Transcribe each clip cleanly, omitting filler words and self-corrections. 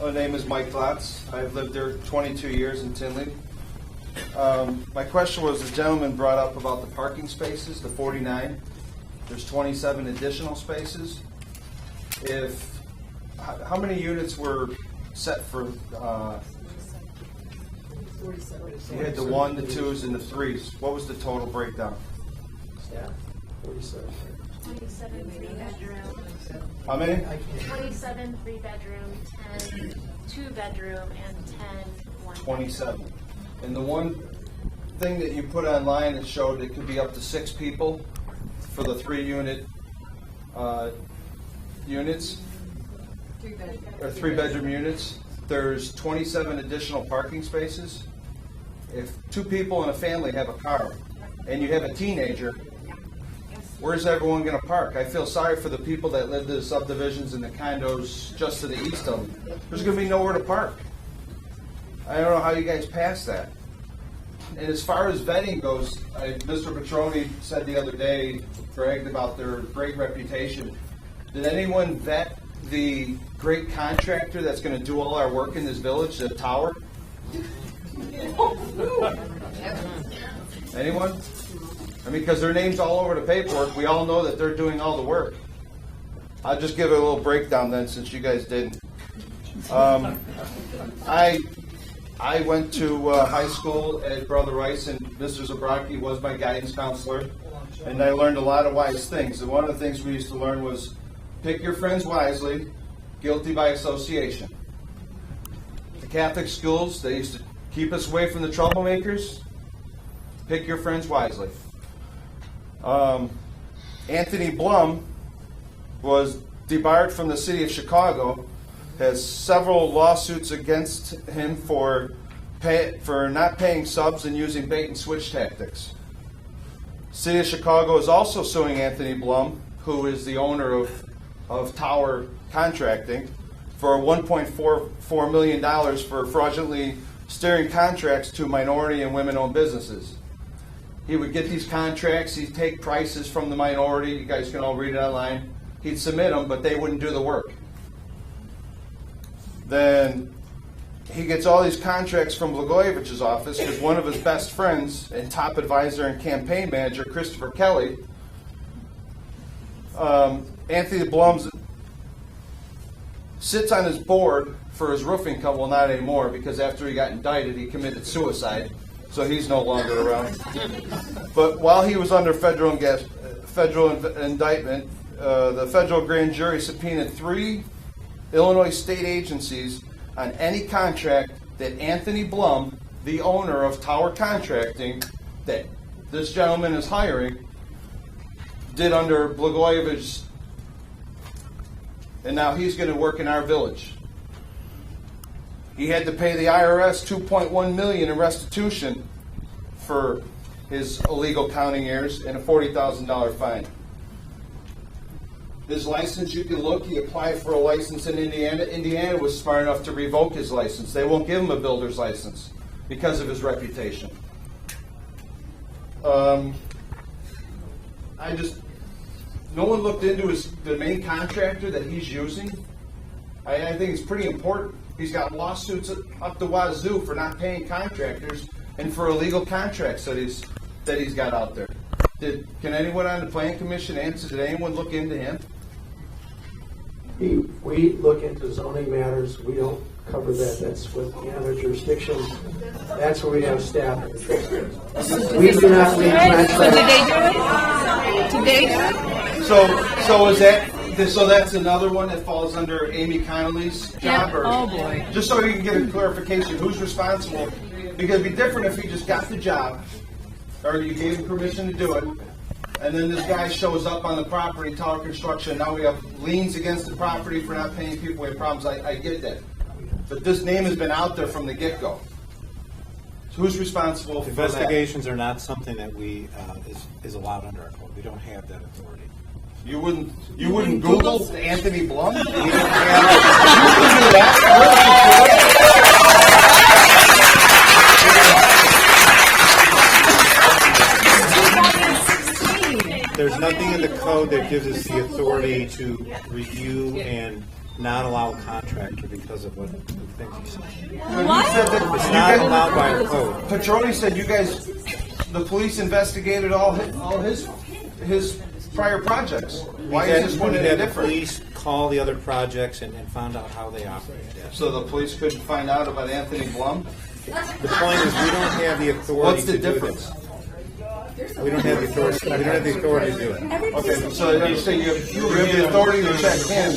My name is Mike Glotz. I've lived there 22 years in Tinley. My question was, the gentleman brought up about the parking spaces, the 49. There's 27 additional spaces. How many units were set for? You had the 1, the 2s, and the 3s. What was the total breakdown? Yeah, 47. 27 3-bedroom. How many? 27 3-bedroom, 10 2-bedroom, and 10 1. 27. And the one thing that you put online, it showed it could be up to 6 people for the 3-unit units, or 3-bedroom units. There's 27 additional parking spaces. If 2 people in a family have a car and you have a teenager, where's everyone going to park? I feel sorry for the people that live in the subdivisions and the condos just to the east of them. There's going to be nowhere to park. I don't know how you guys pass that. And as far as vetting goes, Mr. Petroni said the other day, bragged about their great reputation. Did anyone vet the great contractor that's going to do all our work in this village, the tower? Anyone? I mean, because their name's all over the paperwork, we all know that they're doing all the work. I'll just give it a little breakdown then, since you guys didn't. I went to high school at Brother Rice, and Mr. Zabrocki was my guidance counselor, and I learned a lot of wise things. And one of the things we used to learn was, pick your friends wisely, guilty by association. The Catholic schools, they used to keep us away from the troublemakers. Pick your friends wisely. Anthony Blum was debarred from the city of Chicago, has several lawsuits against him for not paying subs and using bait and switch tactics. City of Chicago is also suing Anthony Blum, who is the owner of Tower Contracting, for $1.44 million for fraudulently steering contracts to minority and women-owned businesses. He would get these contracts, he'd take prices from the minority, you guys can all read it online, he'd submit them, but they wouldn't do the work. Then he gets all these contracts from Blagojevich's office because one of his best friends and top advisor and campaign manager, Christopher Kelly, Anthony Blum sits on his board for his roofing company. Well, not anymore, because after he got indicted, he committed suicide, so he's no longer around. But while he was under federal indictment, the federal grand jury subpoenaed 3 Illinois state agencies on any contract that Anthony Blum, the owner of Tower Contracting, that this gentleman is hiring, did under Blagojevich, and now he's going to work in our village. He had to pay the IRS $2.1 million in restitution for his illegal counting errors and a $40,000 fine. His license, you can look, he applied for a license in Indiana. Indiana was smart enough to revoke his license. They won't give him a builder's license because of his reputation. No one looked into the main contractor that he's using. I think it's pretty important. He's got lawsuits up the wazoo for not paying contractors and for illegal contracts that he's got out there. Can anyone on the Planning Commission answer? Did anyone look into him? We look into zoning matters. We don't cover that. That's with the other jurisdictions. That's where we have staff. We do not read contracts. So did they do it? Did they? So that's another one that falls under Amy Connolly's job? Yeah. Or, Oh boy. Just so you can get a clarification, who's responsible? Because it'd be different if he just got the job, or you gave him permission to do it, and then this guy shows up on the property, Tower Construction, now we have liens against the property for not paying people who have problems. I get that. But this name has been out there from the get-go. So who's responsible for Investigations are not something that we is allowed under our code. We don't have that authority. that? You wouldn't Google Anthony Blum? There's nothing in the code that gives us the authority to review and not allow a contractor because of what the things he said. He said that It's you not guys- allowed by our code. Petroni said you guys, the police investigated all his prior projects. Why is this one We any had the different? police call the other projects and found out how they operate. Yes. So the police couldn't find out about Anthony Blum? The point is, we don't have the authority What's to the do difference? this. We don't have the authority. We don't have the authority to do it. Okay, so you say you have the authority to check him.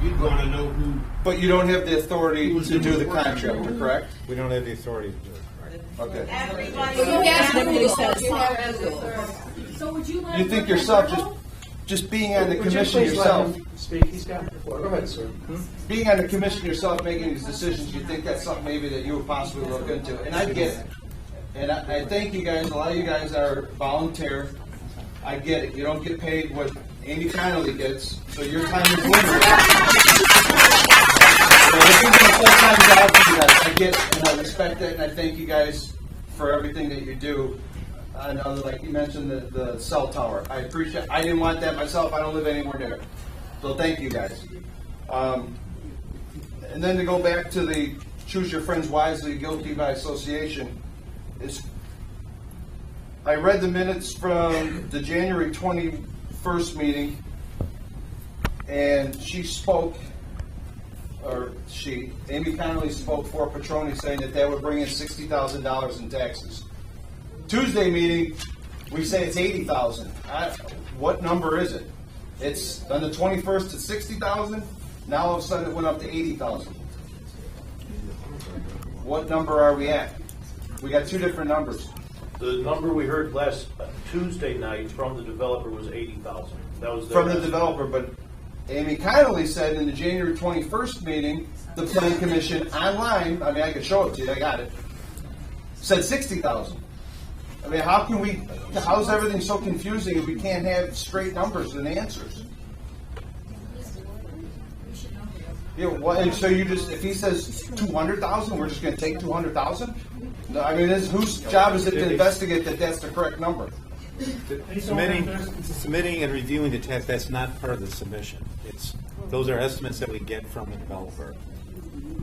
You'd want to know who. But you don't have the authority to do the contractor, correct? We don't have the authority to do it. Right? Okay. That's what he says. You think yourself just being on the Would you commission please let yourself, him speak? He's got the floor. Go ahead, sir. being on the commission yourself, making these decisions, you think that's something maybe that you would possibly look into? And I get it. And I thank you guys. A lot of you guys are volunteer. I get it. You don't get paid what Amy Connolly gets, so your time is limited. So this is a full-time job for you guys. I get it, and I respect it, and I thank you guys for everything that you do. I know, like you mentioned, the cell tower. I appreciate. I didn't want that myself. I don't live anywhere near it. So thank you guys. And then to go back to the choose your friends wisely, guilty by association. I read the minutes from the January 21st meeting, and Amy Connolly spoke for Petroni, saying that would bring in $60,000 in taxes. Tuesday meeting, we say it's $80,000. What number is it? It's on the 21st at $60,000. Now all of a sudden it went up to $80,000. What number are we at? We got two different numbers. The number we heard last Tuesday night from the developer was 80,000. That was their From the developer, but Amy Connolly said in the January 21st meeting, the Planning Commission online, I mean, I could show it to you, I got it, said 60,000. I mean, how's everything so confusing if we can't have straight numbers and answers? Yeah, well, and so if he says 200,000, we're just gonna take 200,000? No, I mean, whose job is it to investigate that that's the correct number? Submitting and reviewing the tax, that's not part of the submission. Those are estimates that we get from the developer.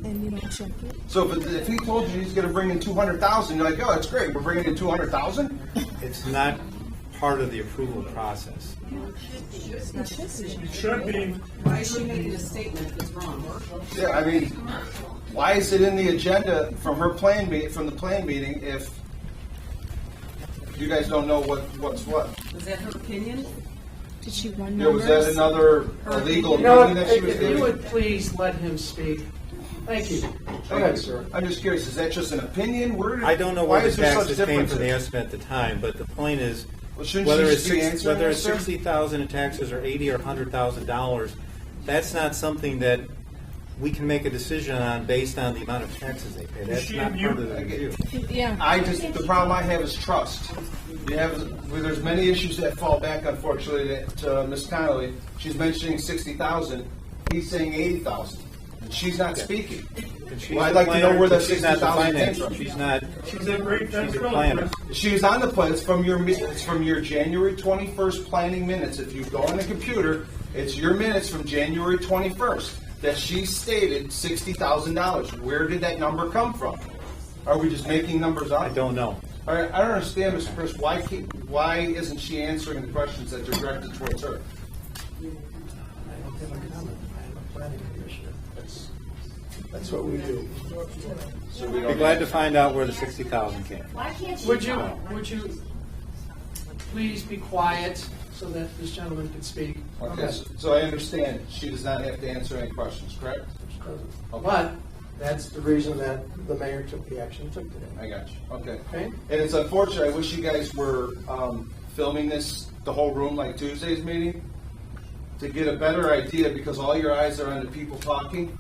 And you don't check it. So if he told you he's gonna bring in 200,000, you're like, oh, that's great, we're bringing in 200,000? It's not part of the approval process. Should be. Why is she making a statement that's wrong? Yeah, I mean, why is it in the agenda from the plan meeting if you guys don't know what's what? Was that her opinion? Did she run Yeah, was numbers? that another illegal You know meeting what? that she was If you giving? would please let him speak. Thank you. Go ahead, sir. I'm just curious, is that just an opinion? I don't know why where is the there such taxes came differences? from the estimate at the time, but the point is, Well, shouldn't whether she it's just be answering whether it's that, sir? $60,000 in taxes or $80,000 or $100,000, that's not something that we can make a decision on based on the amount of taxes they pay. That's not part of the review. Yeah. The problem I have is trust. There's many issues that fall back, unfortunately, to Ms. Connolly. She's mentioning 60,000. He's saying 80,000. She's not speaking. Well, I'd like to know where that She's not the 60,000 came finance. from. She's not. She's a great She's a planner. She's on the plan. It's from your January 21st planning minutes. If you go on the computer, it's your minutes from January 21st that she stated $60,000. Where did that number come from? Are we just making numbers up? I don't know. All right, I don't understand, Mr. Chris. Why isn't she answering the questions that are directed towards her? I don't have a comment. I am a planning commissioner. That's what we do. So we Be don't. glad to find out where the 60,000 came from. Why can't she? Would you please be quiet so that this gentleman can speak? Okay, so I understand she does not have to answer any questions, correct? But that's the reason that the mayor took the action he took today. I got you, okay. Okay? And it's unfortunate, I wish you guys were filming this, the whole room like Tuesday's meeting, to get a better idea, because all your eyes are on the people talking.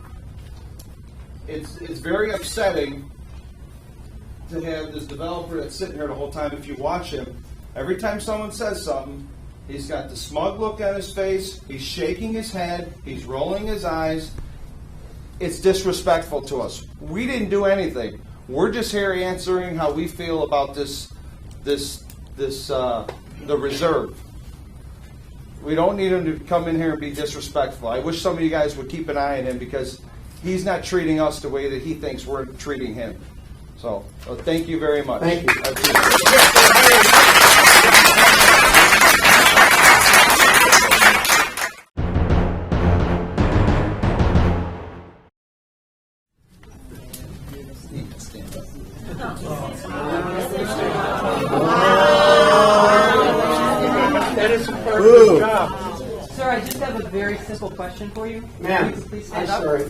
It's very upsetting to have this developer that's sitting here the whole time. If you watch him, every time someone says something, he's got the smug look on his face, he's shaking his head, he's rolling his eyes. It's disrespectful to us. We didn't do anything. We're just here answering how we feel about the reserve. We don't need him to come in here and be disrespectful. I wish some of you guys would keep an eye on him, because he's not treating us the way that he thinks we're treating him. So, thank you very much. Thank you. I That is part of the job. Sir, I just have a very simple question for you. Ma'am, If you could please I'm stand up. sorry.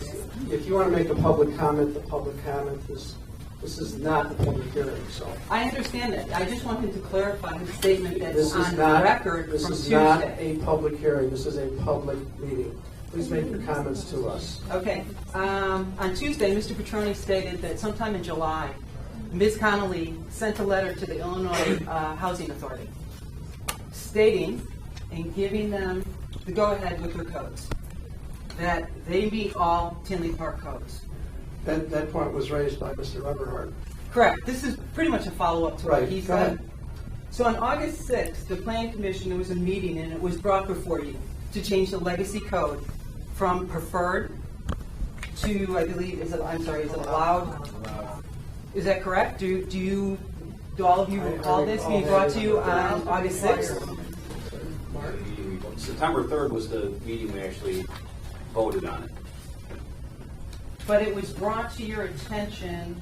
If you want to make a public comment, the public comment is, this is not the public hearing, so. I understand that. I just wanted to clarify his statement This that's is on not, record this from is not Tuesday. a public hearing. This is a public meeting. Please make your comments to us. Okay. On Tuesday, Mr. Petroni stated that sometime in July, Ms. Connolly sent a letter to the Illinois Housing Authority stating and giving them the go-ahead with their codes, that they meet all Tinley Park codes. That point was raised by Mr. Eberhard. Correct. This is pretty much a follow-up to what Right. he Go said. ahead. So on August 6th, the Planning Commission, there was a meeting, and it was brought before you to change the legacy code from preferred to, I believe, is it allowed? Is that correct? Do all of you recall this being brought to you on August 6th? September 3rd was the meeting we actually voted on it. But it was brought to your attention,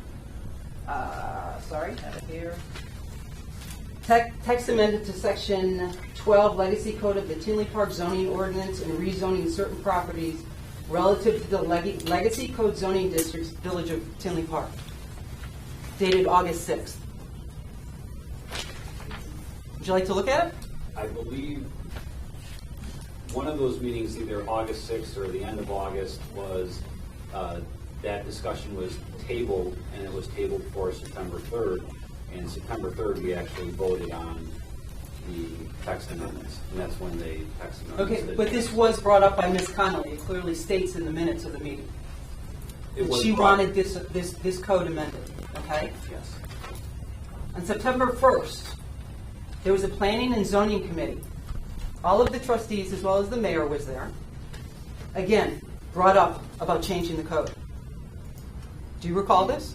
sorry, have it here. Text amended to section 12 Legacy Code of the Tinley Park zoning ordinance and rezoning certain properties relative to the Legacy Code zoning districts, Village of Tinley Park, dated August 6th. Would you like to look at it? I believe one of those meetings, either August 6th or the end of August, was that discussion was tabled, and it was tabled for September 3rd. And September 3rd, we actually voted on the text amendments, and that's when they text amendments. Okay, but this was brought up by Ms. Connolly. It clearly states in the minutes of the meeting It that was she brought- wanted this code amended, okay? Yes. On September 1st, there was a planning and zoning committee. All of the trustees, as well as the mayor, was there. Again, brought up about changing the code. Do you recall this?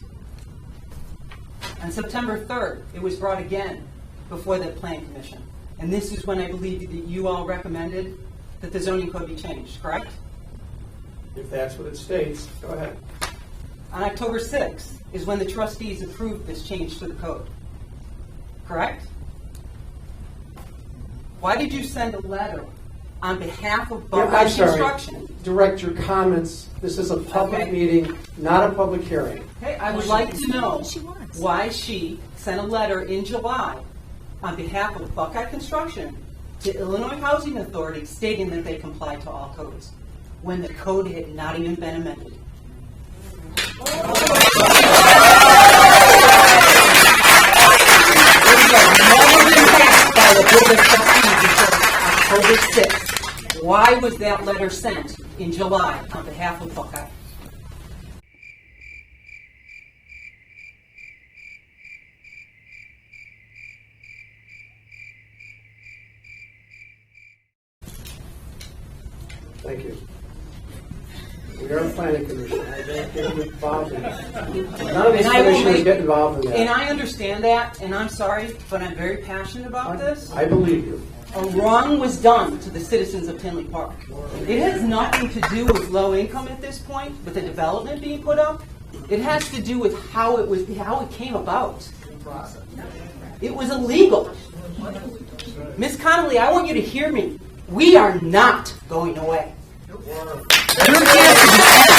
On September 3rd, it was brought again before the planning commission. And this is when I believe that you all recommended that the zoning code be changed, correct? If that's what it states, go ahead. On October 6th is when the trustees approved this change to the code, correct? Why did you send a letter on behalf of I'm Buckeye sorry. Construction? Direct your comments. This is a public Okay. meeting, not a public hearing. Okay, I would like to know She wants. why she sent a letter in July on behalf of Buckeye Construction to Illinois Housing Authority stating that they comply to all codes, when the code had not even been amended. By the Board of Trustees until October 6th. Why was that letter sent in July on behalf of Buckeye? Thank you. We are a planning commission. I don't get involved in that. None of these And I will commissioners make- get involved in And that. I understand that, and I'm sorry, but I'm very passionate about this. I believe you. A wrong was done to the citizens of Tinley Park. It has nothing to do with low income at this point, with the development being put up. It has to do with how it came about. It was illegal. Ms. Connolly, I want you to hear me. We are not going away. Your chance to be